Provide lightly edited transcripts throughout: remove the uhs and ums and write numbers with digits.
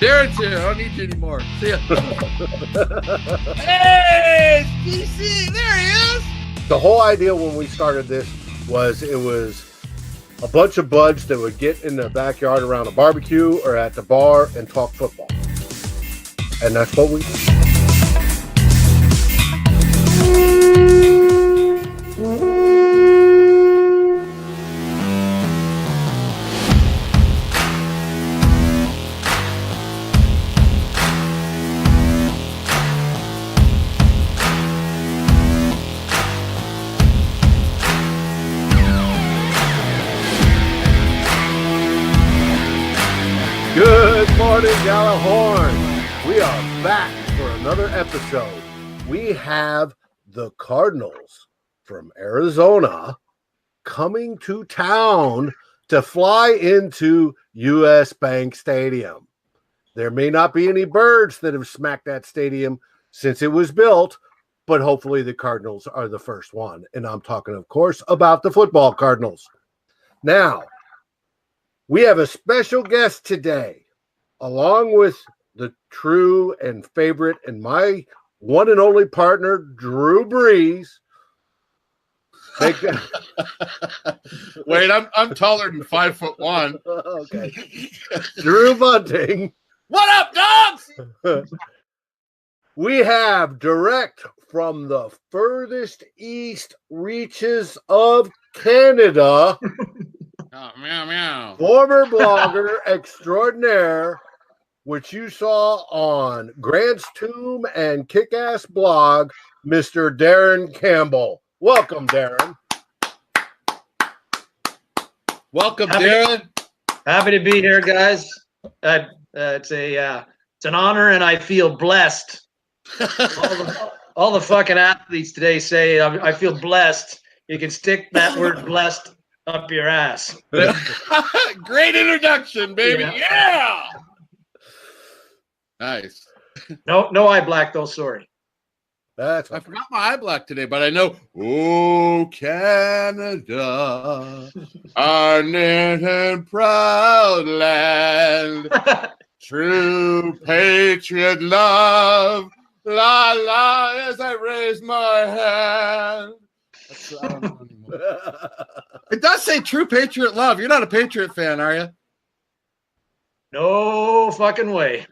Darren's here. I don't need you anymore. See ya. Hey, it's DC. There he is. The whole idea when we started this was it was a bunch of buds that would get in the backyard around a barbecue or at the bar and talk football. And that's what we do. Good morning, Gjallarhorn. We are back for another episode. We have the Cardinals from Arizona coming to town to fly into U.S. Bank Stadium. There may not be any birds that have smacked that stadium since it was built, but hopefully the Cardinals are the first one. And I'm talking, of course, about the football Cardinals. Now, we have a special guest today, along with the true and favorite and my one and only partner, Drew Brees. Wait, I'm taller than 5'1". Okay. Drew Bunting. What up, dogs? We have direct from the furthest east reaches of Canada. Oh, meow, meow. Former blogger extraordinaire, which you saw on Grant's Tomb and Kick-Ass Blog, Mr. Darren Campbell. Welcome, Darren. Welcome, Darren. Happy to be here, guys. It's an honor, and I feel blessed. All the fucking athletes today say I feel blessed. You can stick that word "blessed" up your ass. Great introduction, baby. Yeah. Nice. No eye black though. Sorry. I forgot my eye black today, but I know. Oh, Canada, our knit and proud land, true patriot love, la la, as I raise my hand. I don't know anymore. It does say true patriot love. You're not a Patriot fan, are you? No fucking way.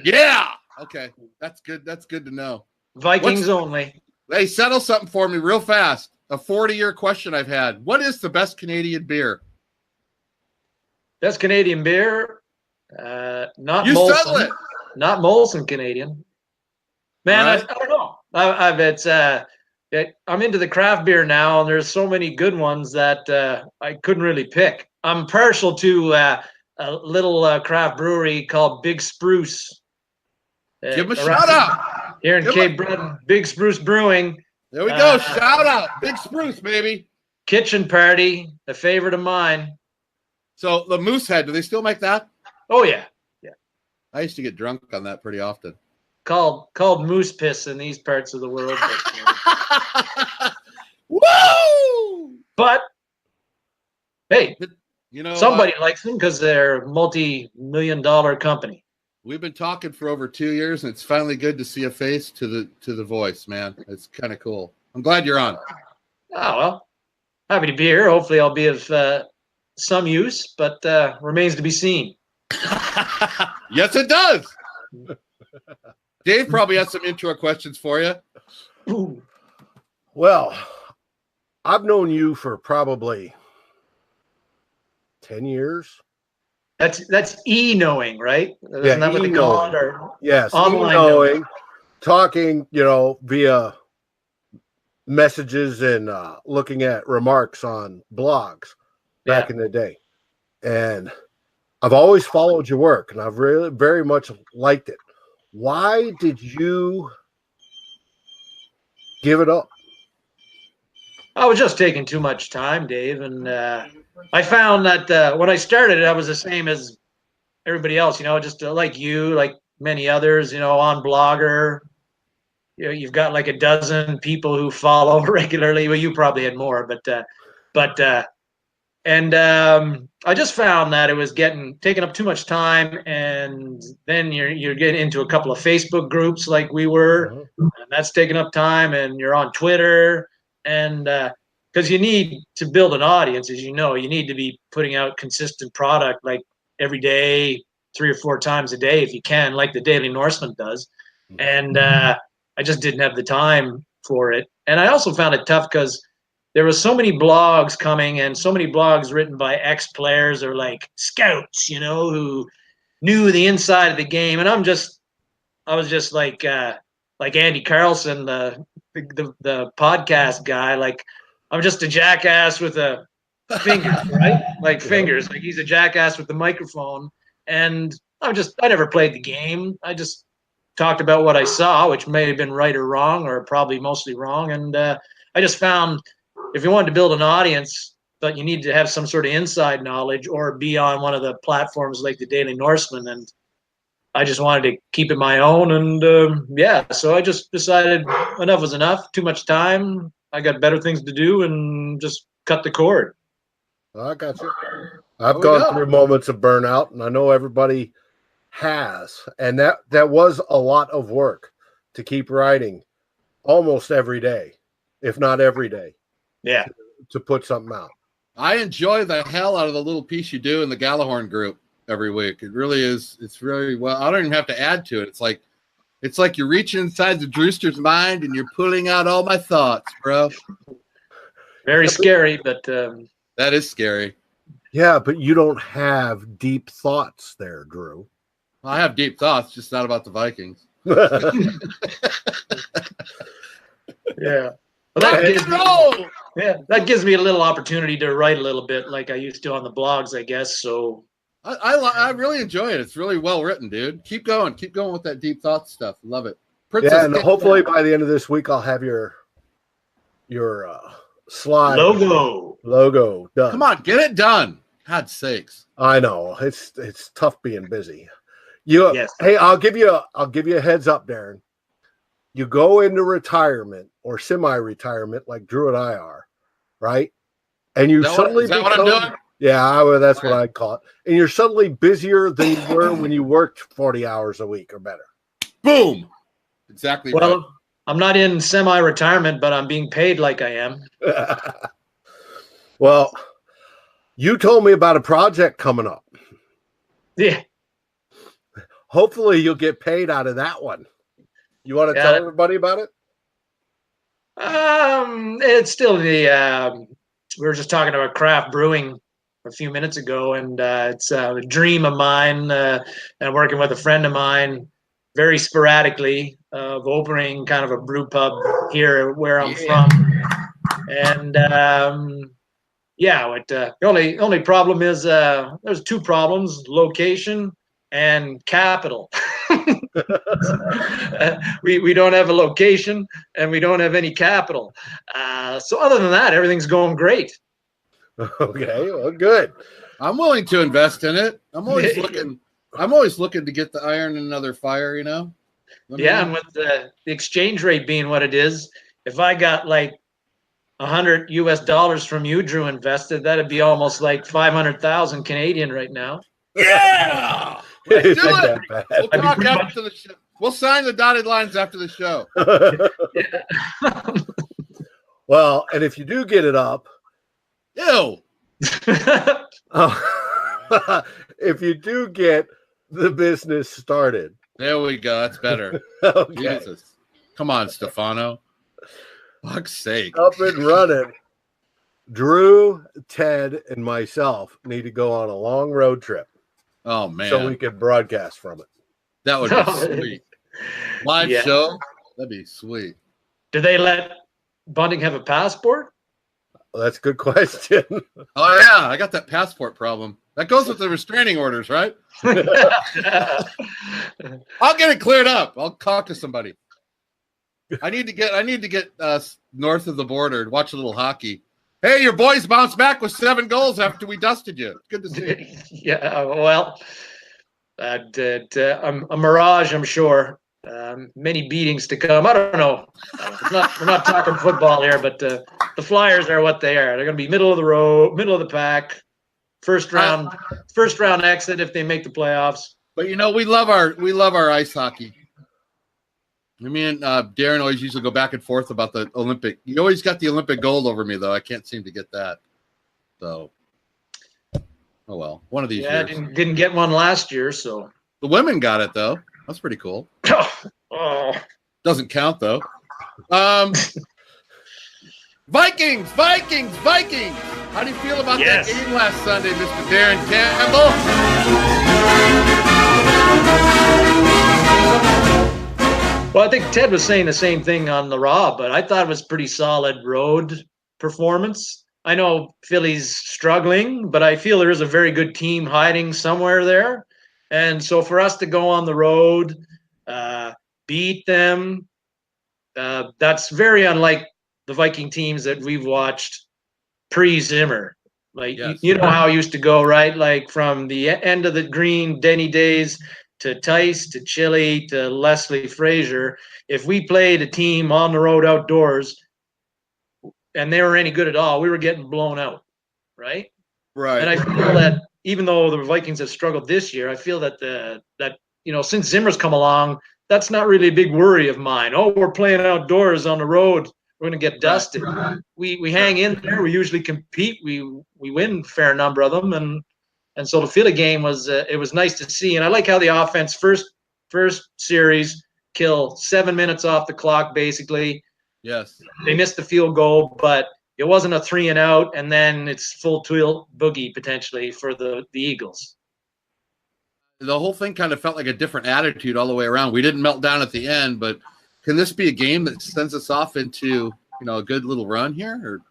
Yeah. Okay. That's good. That's good to know. Vikings only. Hey, settle something for me real fast. A 40-year question I've had. What is the best Canadian beer? Best Canadian beer? Not you Molson. settle it. Not Molson Canadian. Man, right. I don't know. I'm into the craft beer now, and there's so many good ones that I couldn't really pick. I'm partial to a little craft brewery called Big Spruce. Give them a shout out. Here in Cape Breton, Big Spruce Brewing. There we go. Shout out. Big Spruce, baby. Kitchen Party, a favorite of mine. So the Moosehead, do they still make that? Oh, yeah. Yeah. I used to get drunk on that pretty often. Called moose piss in these parts of the world. Woo! But hey, you know somebody likes them because they're a multi-million-dollar company. We've been talking for over 2 years, and it's finally good to see a face to the voice, man. It's kind of cool. I'm glad you're on. Oh, well, happy to be here. Hopefully I'll be of some use, but remains to be seen. Yes, it does. Dave probably has some intro questions for you. Ooh. Well, I've known you for probably 10 years. That's e-knowing, right? Isn't that what they call it? Or yes, online e-knowing, talking, via messages and looking at remarks on blogs back in the day. And I've always followed your work, and I've really very much liked it. Why did you give it up? I was just taking too much time, Dave, and I found that when I started, I was the same as everybody else, just like you, like many others, on Blogger. You've got like a dozen people who follow regularly. Well, you probably had more, but And I just found that it was taking up too much time, and then you're getting into a couple of Facebook groups like we were, and that's taking up time, and you're on Twitter, and because you need to build an audience, as you know, you need to be putting out consistent product like every day, 3 or 4 times a day if you can, like the Daily Norseman does, and I just didn't have the time for it, and I also found it tough because there were so many blogs coming and so many blogs written by ex-players or like scouts, who knew the inside of the game. And I was just like Andy Carlson, the podcast guy. Like I'm just a jackass with a finger, right? Like fingers. Like he's a jackass with the microphone. And I never played the game. I just talked about what I saw, which may have been right or wrong, or probably mostly wrong. And I just found, if you wanted to build an audience, but you need to have some sort of inside knowledge or be on one of the platforms like the Daily Norseman. And I just wanted to keep it my own. And so I just decided enough was enough. Too much time. I got better things to do, and just cut the cord. I got you. I've gone through moments of burnout, and I know everybody has. And that was a lot of work to keep writing almost every day, if not every day. Yeah. To put something out. I enjoy the hell out of the little piece you do in the Gjallarhorn group every week. It really is. It's really well. I don't even have to add to it. It's like you're reaching inside the Drewster's mind and you're pulling out all my thoughts, bro. Very scary, but that is scary. Yeah, but you don't have deep thoughts there, Drew. I have deep thoughts, just not about the Vikings. Yeah. Well, that gives me a little opportunity to write a little bit like I used to on the blogs, I guess. So I really enjoy it. It's really well written, dude. Keep going with that deep thought stuff. Love it. And hopefully by the end of this week I'll have your slide logo done. Come on, get it done. God's sakes. I know it's tough being busy. Hey, I'll give you a heads up, Darren. You go into retirement or semi-retirement like Drew and I are, right? And you suddenly is that what I'm doing? Yeah, that's what I'd call it. And you're suddenly busier than you were when you worked 40 hours a week or better. Boom. Exactly right. Well, I'm not in semi-retirement, but I'm being paid like I am. Well, you told me about a project coming up. Yeah. Hopefully you'll get paid out of that one. You want to tell everybody about it? It's still we were just talking about craft brewing a few minutes ago, and it's a dream of mine, and working with a friend of mine very sporadically of opening kind of a brew pub here where I'm from. And the only problem is there's 2 problems: location and capital. We don't have a location and we don't have any capital. So other than that, everything's going great. Okay, well, good. I'm willing to invest in it. I'm always looking to get the iron in another fire, and with the exchange rate being what it is, if I got like $100 from you, Drew, invested, that'd be almost like 500,000 Canadian right now. Yeah. Let's do it. We'll talk after the show. We'll sign the dotted lines after the show. Well, and if you do get it up, if you do get the business started, there we go. That's better. Okay. Jesus, come on, Stefano. Fuck's sake, up and running. Drew, Ted, and myself need to go on a long road trip. Oh, man. So we could broadcast from it. That would be sweet. Live show? That'd be sweet. Do they let Bunting have a passport? Well, that's a good question. Oh, yeah. I got that passport problem. That goes with the restraining orders, right? I'll get it cleared up. I'll talk to somebody. I need to get north of the border and watch a little hockey. Hey, your boys bounced back with 7 goals after we dusted you. Good to see you. Yeah, well, a mirage, I'm sure. many beatings to come. I don't know. We're not talking football here, but the Flyers are what they are. They're going to be middle of the road, middle of the pack, first round exit if they make the playoffs. But we love our ice hockey. Me and Darren always used to go back and forth about the Olympic. You always got the Olympic gold over me, though. I can't seem to get that. So, oh well, one of these years. Didn't get one last year, so the women got it though. That's pretty cool. Doesn't count though. Vikings. How do you feel about that game last Sunday, Mr. Darren Campbell? Well, I think Ted was saying the same thing on the Raw, but I thought it was pretty solid road performance. I know Philly's struggling, but I feel there is a very good team hiding somewhere there. And so for us to go on the road, beat them, that's very unlike the Viking teams that we've watched pre-Zimmer. Like, you know how it used to go, right? Like from the end of the Green Denny days to Tice, to Chili, to Leslie Frazier. If we played a team on the road outdoors and they were any good at all, we were getting blown out, right? Right. And I feel that even though the Vikings have struggled this year, I feel that since Zimmer's come along, that's not really a big worry of mine. Oh, we're playing outdoors on the road. We're going to get dusted. Right. We hang in there. We usually compete. We win a fair number of them. And so the Philly game was it was nice to see. And I like how the offense first series kill 7 minutes off the clock, basically. Yes. They missed the field goal, but it wasn't a 3 and out, and then it's full tilt boogie potentially for the Eagles. The whole thing kind of felt like a different attitude all the way around. We didn't melt down at the end, but can this be a game that sends us off into a good little run here? Or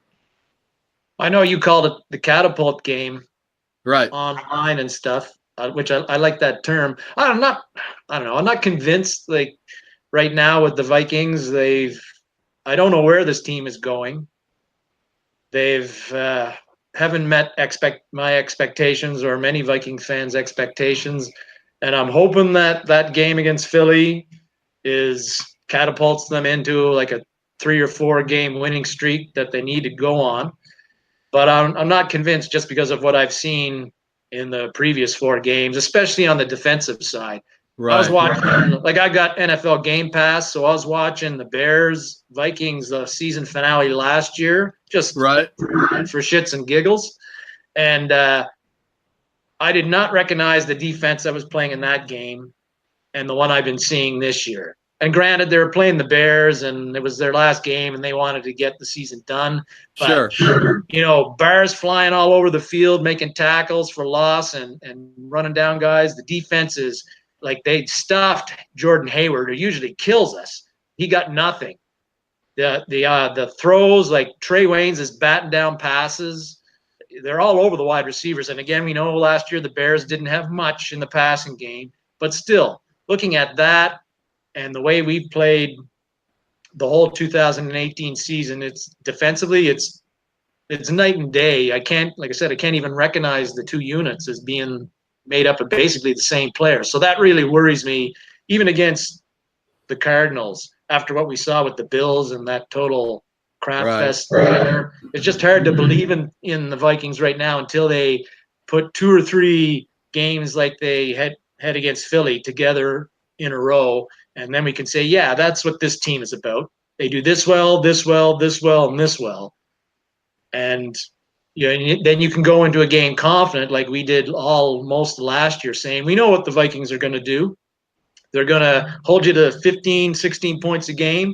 I know you called it the catapult game, right? Online and stuff, which I like that term. I don't know. I'm not convinced. Like right now with the Vikings, I don't know where this team is going. They've haven't met my expectations or many Viking fans' expectations, and I'm hoping that game against Philly catapults them into like a 3 or 4 game winning streak that they need to go on. But I'm not convinced just because of what I've seen in the previous 4 games, especially on the defensive side. Right. I was watching, I got NFL Game Pass, so I was watching the Bears Vikings season finale last year, just right for shits and giggles, and I did not recognize the defense that was playing in that game, and the one I've been seeing this year. And granted, they were playing the Bears, and it was their last game, and they wanted to get the season done. But, sure. Bears flying all over the field, making tackles for loss, and running down guys. The defense is. Like they stuffed Jordan Hayward, who usually kills us. He got nothing. The throws, like Trey Waynes is batting down passes. They're all over the wide receivers. And again, we know last year the Bears didn't have much in the passing game. But still, looking at that and the way we played the whole 2018 season, it's defensively, it's night and day. I can't even recognize the 2 units as being made up of basically the same players. So that really worries me, even against the Cardinals, after what we saw with the Bills and that total crap fest there. It's just hard to believe in the Vikings right now until they put 2 or 3 games like they had against Philly together in a row. And then we can say, yeah, that's what this team is about. They do this well, this well, this well, and this well. And then you can go into a game confident like we did most last year, saying we know what the Vikings are going to do. They're going to hold you to 15, 16 points a game.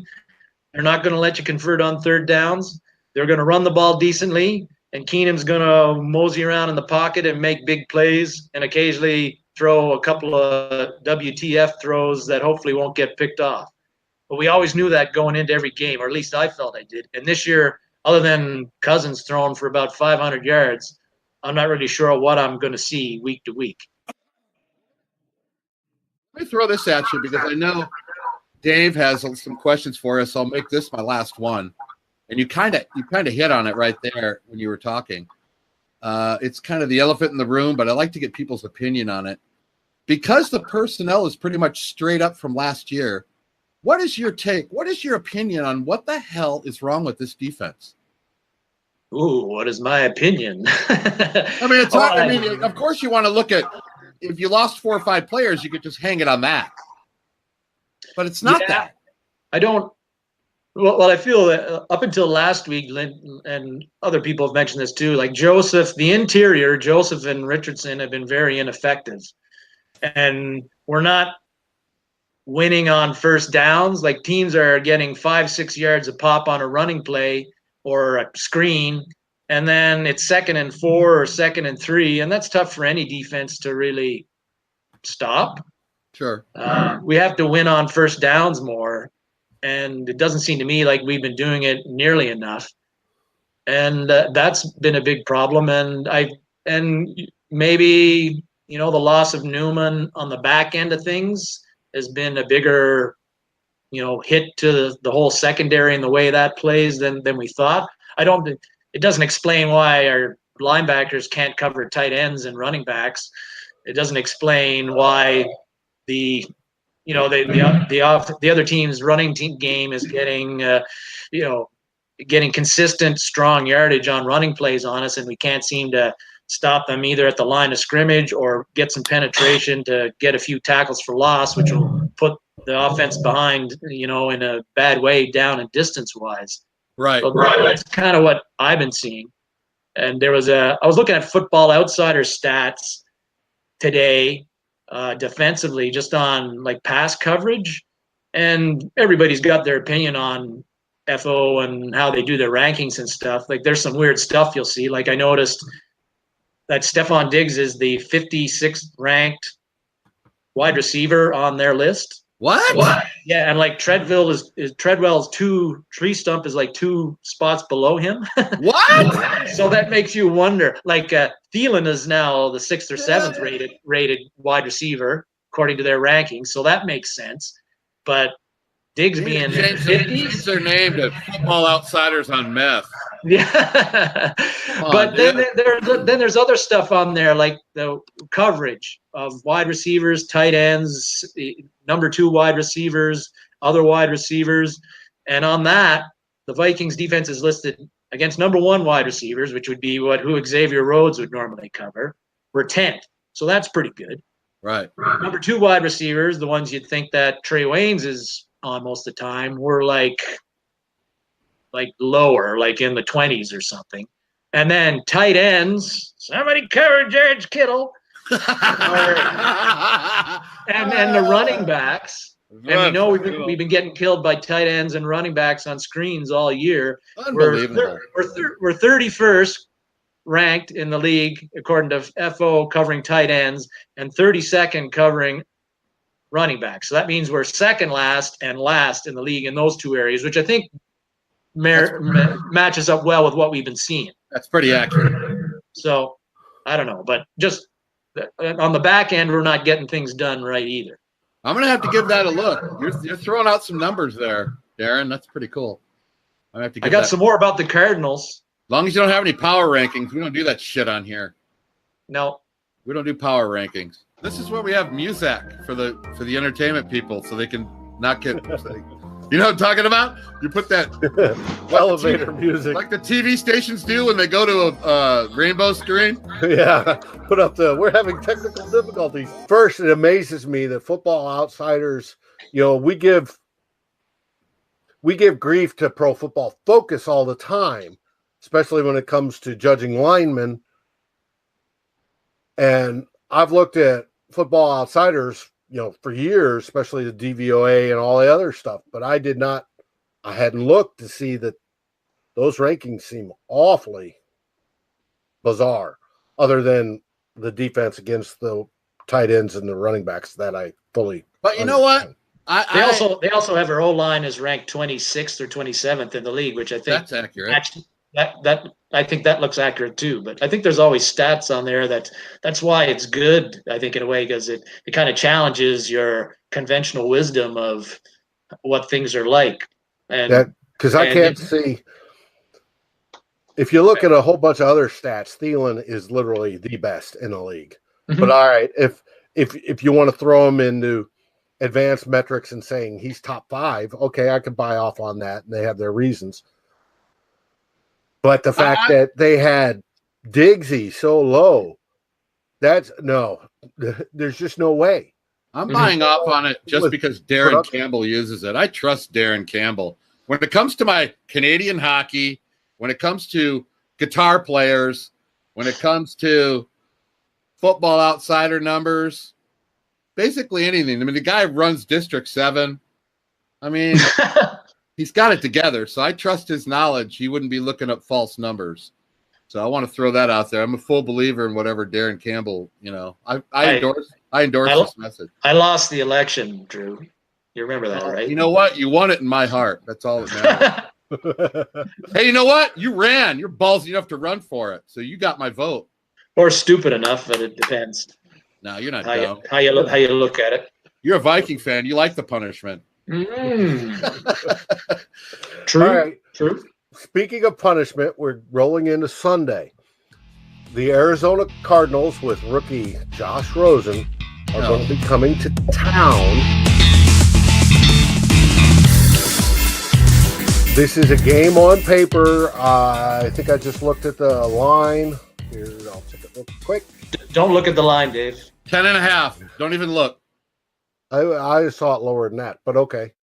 They're not going to let you convert on 3rd downs. They're going to run the ball decently, and Keenum's going to mosey around in the pocket and make big plays and occasionally throw a couple of WTF throws that hopefully won't get picked off. But we always knew that going into every game, or at least I felt I did. And this year, other than Cousins throwing for about 500 yards, I'm not really sure what I'm going to see week to week. Let me throw this at you because I know Dave has some questions for us. I'll make this my last one. And you kind of hit on it right there when you were talking. It's kind of the elephant in the room, but I like to get people's opinion on it. Because the personnel is pretty much straight up from last year, What is your take? What is your opinion on what the hell is wrong with this defense? Ooh, what is my opinion? I mean, it's hard. I mean, of course, you want to look at if you lost 4 or 5 players, you could just hang it on that. But it's not that. I don't. Well, I feel that up until last week, and other people have mentioned this too, like Joseph, the interior, Joseph and Richardson have been very ineffective. And we're not winning on first downs. Like teams are getting 5-6 yards a pop on a running play or a screen, and then it's 2nd and 4 or 2nd and 3, and that's tough for any defense to really stop. Sure. We have to win on first downs more, and it doesn't seem to me like we've been doing it nearly enough. And that's been a big problem. And maybe, the loss of Newman on the back end of things has been a bigger hit to the whole secondary and the way that plays than we thought. It doesn't explain why our linebackers can't cover tight ends and running backs. It doesn't explain why the other team's running team game is getting consistent, strong yardage on running plays on us, and we can't seem to stop them either at the line of scrimmage or get some penetration to get a few tackles for loss, which will put the offense behind, in a bad way down and distance-wise. Right. So that's kind of what I've been seeing. And I was looking at Football Outsider stats today, defensively, just on like pass coverage, and everybody's got their opinion on FO and how they do their rankings and stuff. Like there's some weird stuff you'll see. Like I noticed that Stefon Diggs is the 56th ranked wide receiver on their list. What? Yeah, and like Treadwell's tree stump is like 2 spots below him. What? So that makes you wonder. Like Thielen is now the 6th or 7th rated wide receiver according to their rankings, so that makes sense. But Diggs being in the 50s, their name to Football Outsiders on meth. Yeah, but then there's other stuff on there like the coverage of wide receivers, tight ends, number 2 wide receivers, other wide receivers, and on that, the Vikings defense is listed against number 1 wide receivers, which would be who Xavier Rhodes would normally cover. We're 10th, so that's pretty good. Right. Number 2 wide receivers, the ones you'd think that Trey Waynes is on most of the time, were like lower, like in the 20s or something. And then tight ends, somebody cover George Kittle. And the running backs. And we know we've been getting killed by tight ends and running backs on screens all year. Unbelievable. We're 31st ranked in the league according to FO covering tight ends and 32nd covering running backs. So that means we're second last and last in the league in those 2 areas, which I think matches up well with what we've been seeing. That's pretty accurate. So I don't know, but just on the back end, we're not getting things done right either. I'm going to have to give that a look. You're throwing out some numbers there, Darren. That's pretty cool. I got some more about the Cardinals. As long as you don't have any power rankings, we don't do that shit on here. No. We don't do power rankings. This is where we have music for the entertainment people, so they can not get. You know what I'm talking about? You put that elevator music, like the TV stations do when they go to a rainbow screen. Yeah, put up we're having technical difficulties. First, it amazes me that Football Outsiders, we give grief to Pro Football Focus all the time, especially when it comes to judging linemen. And I've looked at Football Outsiders, for years, especially the DVOA and all the other stuff, but I hadn't looked to see that those rankings seem awfully bizarre, other than the defense against the tight ends and the running backs that I fully. But you know what? They also have our O-line is ranked 26th or 27th in the league, which I think that's accurate. Actually, I think that looks accurate too. But I think there's always stats on there that's why it's good, I think, in a way, because it kind of challenges your conventional wisdom of what things are like. And because I can't see. If you look at a whole bunch of other stats, Thielen is literally the best in the league. Mm-hmm. But all right, if you want to throw him into advanced metrics and saying he's top 5, okay, I could buy off on that, and they have their reasons. But the fact that they had Diggsy so low, there's just no way. I'm buying off on it just because Darren Campbell uses it. I trust Darren Campbell. When it comes to my Canadian hockey, when it comes to guitar players, when it comes to Football Outsider numbers, basically anything. I mean, the guy runs District 7. I mean, he's got it together. So I trust his knowledge. He wouldn't be looking up false numbers. So I want to throw that out there. I'm a full believer in whatever Darren Campbell, I endorse this message. I lost the election, Drew. You remember that, right? You know what? You won it in my heart. That's all that matters. Hey, you know what? You ran. You're ballsy enough to run for it. So you got my vote. Or stupid enough, but it depends. No, you're not dumb. How you look at it. You're a Viking fan. You like the punishment. True. All right. True. Speaking of punishment, we're rolling into Sunday. The Arizona Cardinals with rookie Josh Rosen are going to be coming to town. This is a game on paper. I think I just looked at the line. Here, I'll take it real quick. Don't look at the line, Dave. 10.5. Don't even look. I saw it lower than that, but okay.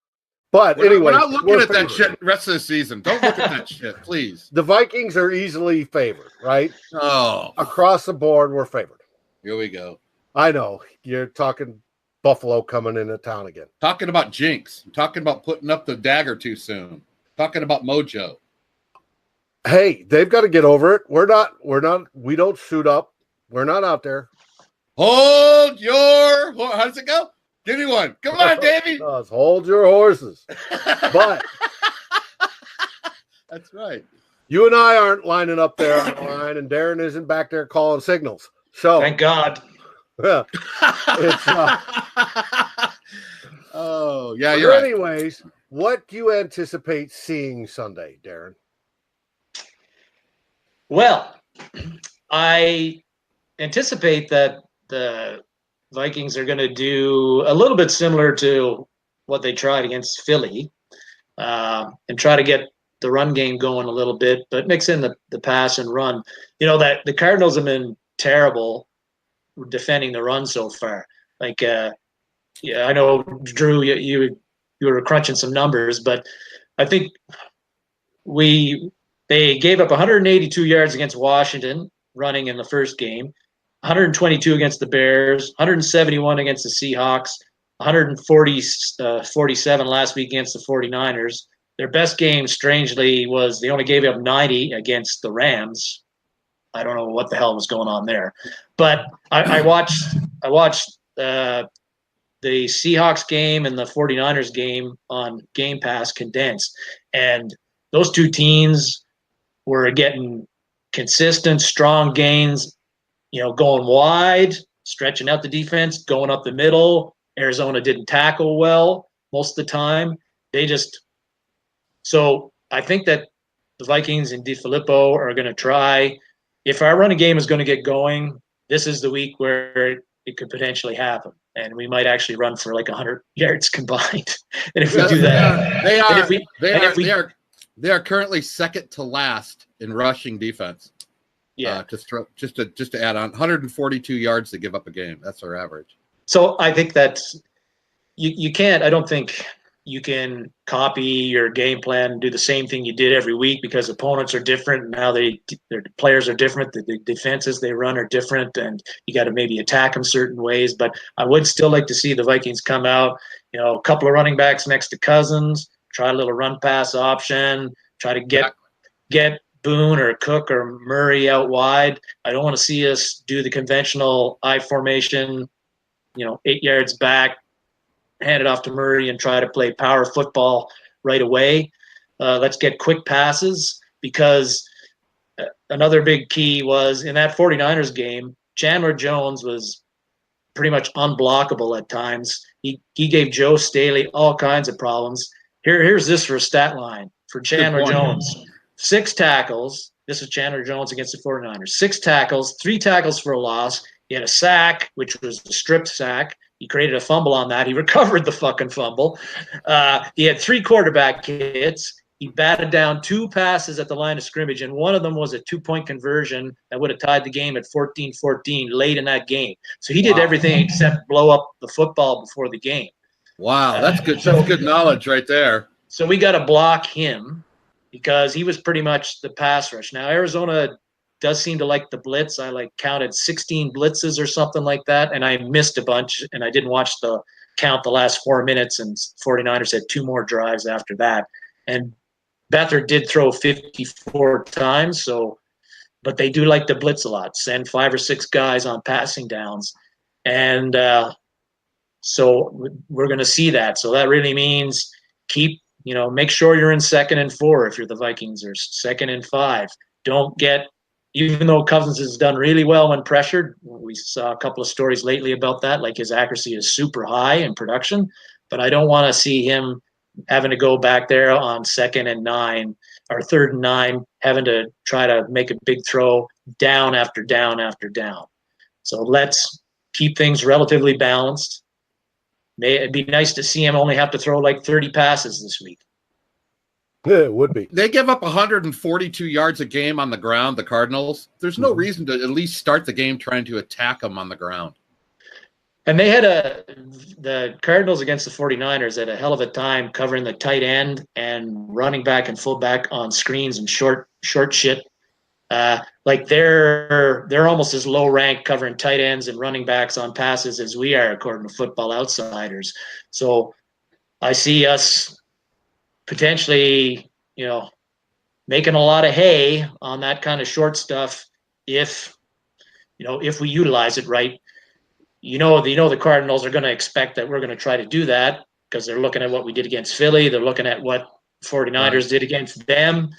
But anyway, we're not looking at that shit the rest of the season. Don't look at that shit, please. The Vikings are easily favored, right? Oh. Across the board, we're favored. Here we go. I know. You're talking Buffalo coming into town again. Talking about jinx. I'm talking about putting up the dagger too soon. Talking about mojo. Hey, they've got to get over it. We don't suit up. We're not out there. How does it go? Give me one. Come on, Davey. Hold your horses. But that's right. You and I aren't lining up there on the line, and Darren isn't back there calling signals. So thank God. Oh, yeah, you're right. Anyways, what do you anticipate seeing Sunday, Darren? Well, I anticipate that the Vikings are going to do a little bit similar to what they tried against Philly, and try to get the run game going a little bit, but mix in the pass and run. That the Cardinals have been terrible defending the run so far. Like, I know, Drew, you were crunching some numbers, but I think they gave up 182 yards against Washington running in the first game, 122 against the Bears, 171 against the Seahawks, 147 last week against the 49ers. Their best game, strangely, was they only gave up 90 against the Rams. I don't know what the hell was going on there. But I watched the Seahawks game and the 49ers game on Game Pass condensed. And those two teams were getting consistent, strong gains, going wide, stretching out the defense, going up the middle. Arizona didn't tackle well most of the time. So I think that the Vikings and DeFilippo are going to try. If our running game is going to get going, this is the week where it could potentially happen. And we might actually run for like 100 yards combined. And if we do that, they are currently second to last in rushing defense. Yeah. Just to add on, 142 yards to give up a game. That's our average. So I think that you can't. I don't think you can copy your game plan and do the same thing you did every week, because opponents are different and now their players are different. The defenses they run are different, and you got to maybe attack them certain ways. But I would still like to see the Vikings come out, a couple of running backs next to Cousins, try a little run pass option, try to get Boone or Cook or Murray out wide. I don't want to see us do the conventional I formation, 8 yards back, hand it off to Murray and try to play power football right away. Let's get quick passes, because another big key was in that 49ers game, Chandler Jones was pretty much unblockable at times. He gave Joe Staley all kinds of problems. Here's this for a stat line for Chandler Jones. 6 tackles. This was Chandler Jones against the 49ers. 6 tackles, 3 tackles for a loss. He had a sack, which was a stripped sack. He created a fumble on that. He recovered the fucking fumble. He had 3 quarterback hits. He batted down 2 passes at the line of scrimmage, and one of them was a 2-point conversion that would have tied the game at 14-14 late in that game. So he did everything except blow up the football before the game. Wow, that's good. That's good knowledge right there. So we got to block him because he was pretty much the pass rush. Now, Arizona does seem to like the blitz. I counted 16 blitzes or something like that, and I missed a bunch, and I didn't watch the last 4 minutes, and 49ers had 2 more drives after that. And Beathard did throw 54 times, but they do like to blitz a lot, send 5 or 6 guys on passing downs. And so we're going to see that. So that really means make sure you're in 2nd and 4 if you're the Vikings, or 2nd and 5. Don't get, even though Cousins has done really well when pressured, we saw a couple of stories lately about that, like his accuracy is super high in production, but I don't want to see him having to go back there on 2nd and 9 or 3rd and 9, having to try to make a big throw down after down after down. So let's keep things relatively balanced. It'd be nice to see him only have to throw 30 passes this week. Yeah, it would be. They give up 142 yards a game on the ground, the Cardinals. There's no reason to at least start the game trying to attack them on the ground. And they had the Cardinals against the 49ers had a hell of a time covering the tight end and running back and fullback on screens and short shit. They're almost as low ranked covering tight ends and running backs on passes as we are, according to Football Outsiders. So I see us potentially, making a lot of hay on that kind of short stuff if we utilize it right. The Cardinals are going to expect that we're going to try to do that because they're looking at what we did against Philly. They're looking at what 49ers did against them.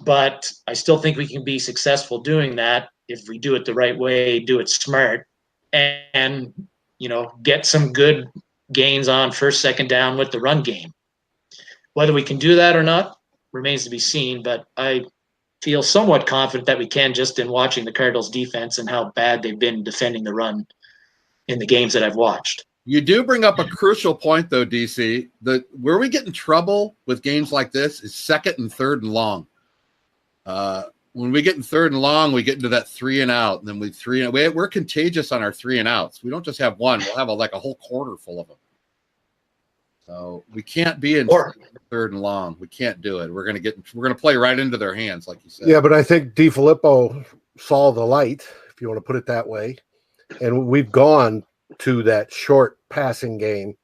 But I still think we can be successful doing that if we do it the right way, do it smart, and get some good gains on 1st, 2nd down with the run game. Whether we can do that or not remains to be seen, but I feel somewhat confident that we can just in watching the Cardinals defense and how bad they've been defending the run in the games that I've watched. You do bring up a crucial point, though, DC. Where we get in trouble with games like this is 2nd and 3rd and long. When we get in 3rd and long, we get into that 3 and out. And then we're contagious on our 3 and outs. We don't just have one; we'll have a whole quarter full of them. So we can't be in 3rd and long. We can't do it. We're gonna play right into their hands, like you said. Yeah, but I think DiFilippo saw the light, if you want to put it that way, and we've gone to that short passing game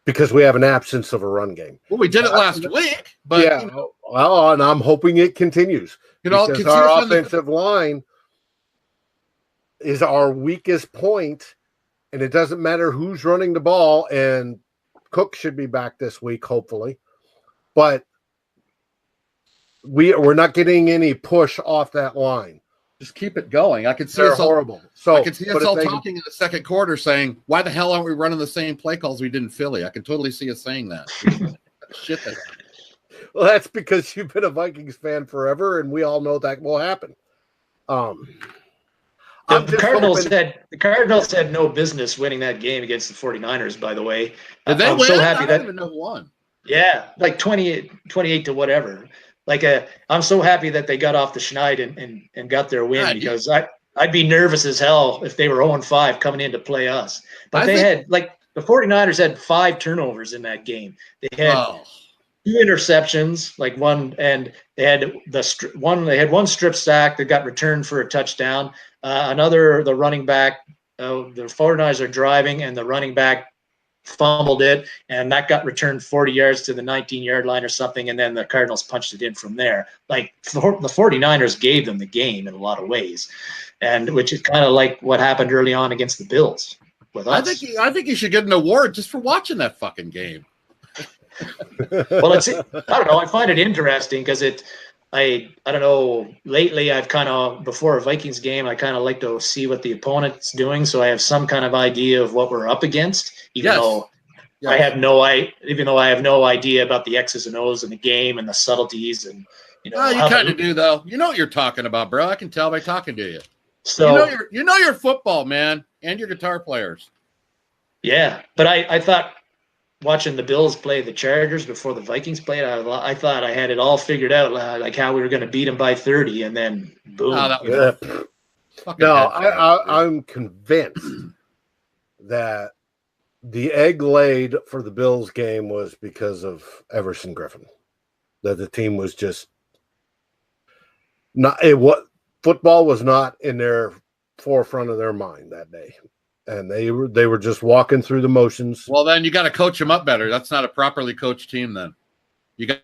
because we have an absence of a run game. Well, we did it last week, but yeah, well, and I'm hoping it continues because our offensive line is our weakest point, and it doesn't matter who's running the ball. And Cook should be back this week, hopefully, but we're not getting any push off that line. Just keep it going. I could see us horrible. So I could see us all talking in the 2nd quarter saying, "Why the hell aren't we running the same play calls we did in Philly?" I can totally see us saying that. Shit. Well, that's because you've been a Vikings fan forever, and we all know that will happen. The Cardinals had no business winning that game against the 49ers, by the way. Did they win? So happy I don't even know who won. Yeah, 28 to whatever. I'm so happy that they got off the schneid and got their win because I'd be nervous as hell if they were 0-5 coming in to play us. But the 49ers had 5 turnovers in that game. They had 2 interceptions, one, and they had one strip sack that got returned for a touchdown. The running back, the 49ers are driving, and the running back fumbled it, and that got returned 40 yards to the 19-yard line or something, and then the Cardinals punched it in from there. The 49ers gave them the game in a lot of ways, and which is kind of like what happened early on against the Bills with us. I think you should get an award just for watching that fucking game. Well, I don't know. I find it interesting because I don't know. Lately, I've kind of, before a Vikings game, I kind of like to see what the opponent's doing, so I have some kind of idea of what we're up against. Even though I have no idea about the X's and O's in the game and the subtleties, and you kind of do though. You know what you're talking about, bro. I can tell by talking to you. So you know your football, man, and your guitar players. Yeah, but I thought watching the Bills play the Chargers before the Vikings played, I thought I had it all figured out, like how we were going to beat them by 30, and then boom. Oh, that was no, I'm convinced that the egg laid for the Bills game was because of Everson Griffin. That the team was just not football was not in their forefront of their mind that day. And they were just walking through the motions. Well, then you got to coach them up better. That's not a properly coached team. Then you got.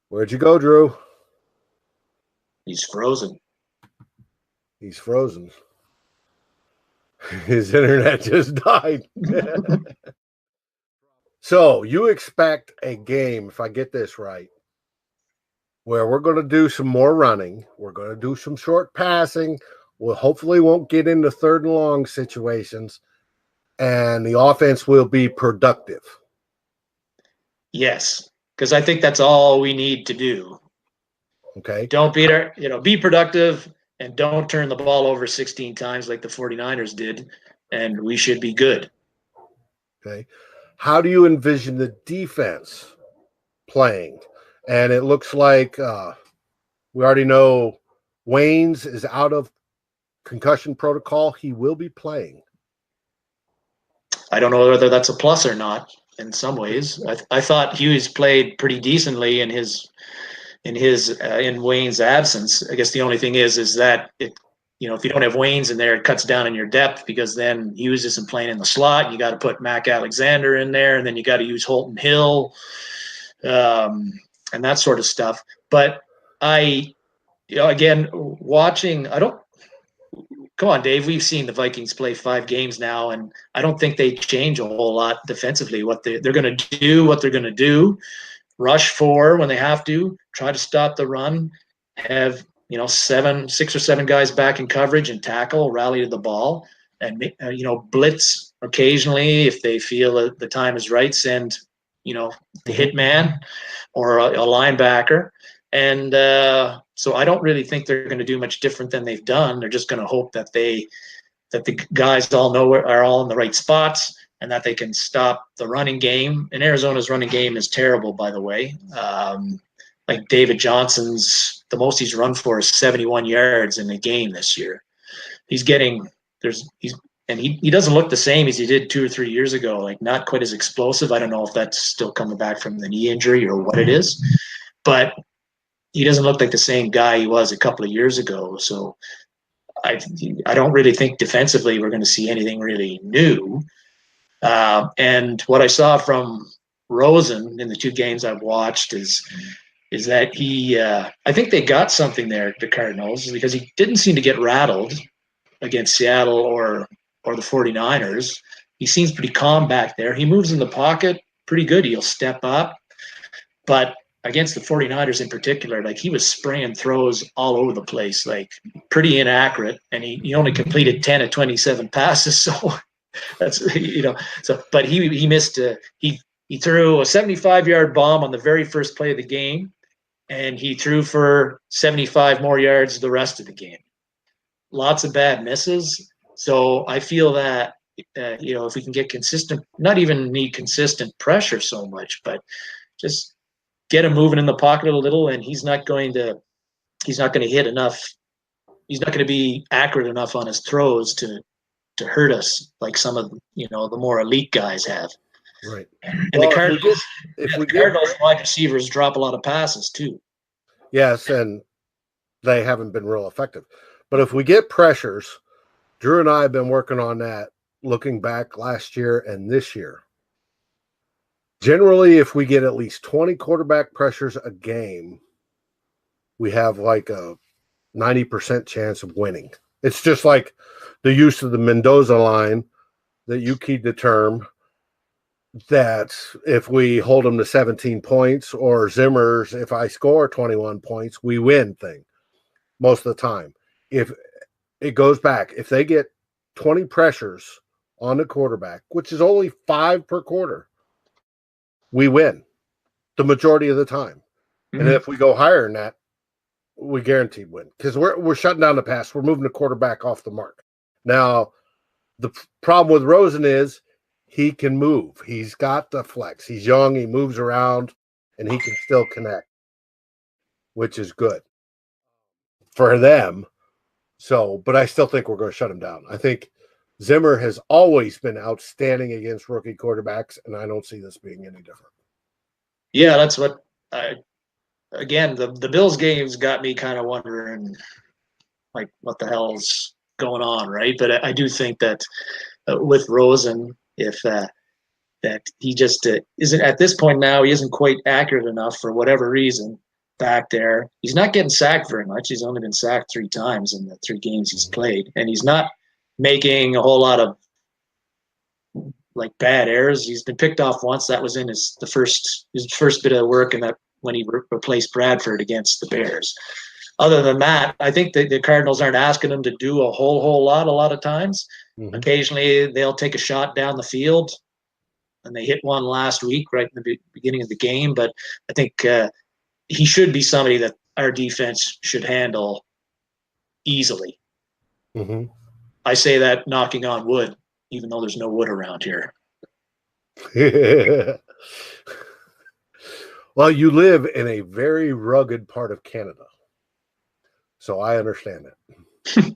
Where'd you go, Drew? He's frozen. He's frozen. His internet just died. So you expect a game, if I get this right, where we're going to do some more running. We're going to do some short passing. We hopefully won't get into third and long situations, and the offense will be productive. Yes, because I think that's all we need to do. Okay. Don't be productive, and don't turn the ball over 16 times like the 49ers did, and we should be good. Okay. How do you envision the defense playing? And it looks like we already know Waynes is out of concussion protocol. He will be playing. I don't know whether that's a plus or not. In some ways, I thought Hughes played pretty decently in Wayne's absence. I guess the only thing is that if you don't have Waynes in there, it cuts down on your depth, because then Hughes isn't playing in the slot. You got to put Mac Alexander in there, and then you got to use Holton Hill, and that sort of stuff. But again, watching, come on, Dave, we've seen the Vikings play 5 games now, and I don't think they change a whole lot defensively. What they're going to do, rush 4 when they have to, try to stop the run, have 6 or 7 guys back in coverage and tackle, rally to the ball, and blitz occasionally if they feel that the time is right. Send the hit man or a linebacker. And so I don't really think they're going to do much different than they've done. They're just going to hope that the guys are all in the right spots, and that they can stop the running game. And Arizona's running game is terrible, by the way. Like David Johnson's, the most he's run for is 71 yards in a game this year. He doesn't look the same as he did 2 or 3 years ago. Like, not quite as explosive. I don't know if that's still coming back from the knee injury or what it is, but he doesn't look like the same guy he was a couple of years ago. So I don't really think defensively we're going to see anything really new. And what I saw from Rosen in the 2 games I've watched is that I think they got something there, the Cardinals, because he didn't seem to get rattled against Seattle or the 49ers. He seems pretty calm back there. He moves in the pocket pretty good. He'll step up. But against the 49ers in particular, like, he was spraying throws all over the place, like pretty inaccurate. And he only completed 10 of 27 passes. So that's, but he missed, he threw a 75-yard bomb on the very first play of the game, and he threw for 75 more yards the rest of the game. Lots of bad misses. So I feel that, if we can get consistent, not even need consistent pressure so much, but just get him moving in the pocket a little, and he's not going to hit enough. He's not going to be accurate enough on his throws to hurt us like some of the more elite guys have. Right. And the Cardinals wide receivers drop a lot of passes too. Yes, and they haven't been real effective. But if we get pressures, Drew and I have been working on that, looking back last year and this year. Generally, if we get at least 20 quarterback pressures a game, we have like a 90% chance of winning. It's just like the use of the Mendoza line that you keyed the term, that if we hold them to 17 points, or Zimmer's, if I score 21 points, we win thing most of the time. If it goes back, if they get 20 pressures on the quarterback, which is only 5 per quarter, we win the majority of the time. Mm-hmm. And if we go higher than that, we guaranteed win, because we're shutting down the pass. We're moving the quarterback off the mark. Now, The problem with Rosen is he can move. He's got the flex. He's young. He moves around, and he can still connect, which is good for them. So, but I still think we're going to shut him down. I think Zimmer has always been outstanding against rookie quarterbacks, and I don't see this being any different. Yeah, that's what again, the Bills games got me kind of wondering, like, what the hell's going on, right? But I do think that with Rosen, if that he just isn't at this point now, he isn't quite accurate enough for whatever reason back there. He's not getting sacked very much. He's only been sacked 3 times in the 3 games he's played, and he's not making a whole lot of like bad errors. He's been picked off once. That was in his first bit of work, and that when he replaced Bradford against the Bears. Other than that, I think the Cardinals aren't asking him to do a whole lot. A lot of times, occasionally they'll take a shot down the field, and they hit one last week right in the beginning of the game. But I think he should be somebody that our defense should handle easily. Mm-hmm. I say that knocking on wood, even though there's no wood around here. Well, you live in a very rugged part of Canada, so I understand that.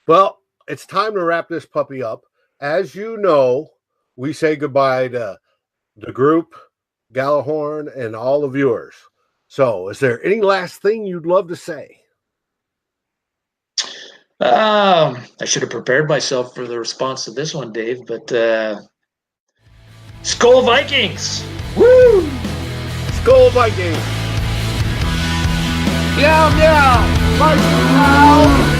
Well, it's time to wrap this puppy up. As you know, we say goodbye to the group, Gjallarhorn, and all the viewers. So, is there any last thing you'd love to say? I should have prepared myself for the response to this one, Dave, but Skol Vikings! Woo! Skol Vikings! Meow, meow! Vikings out!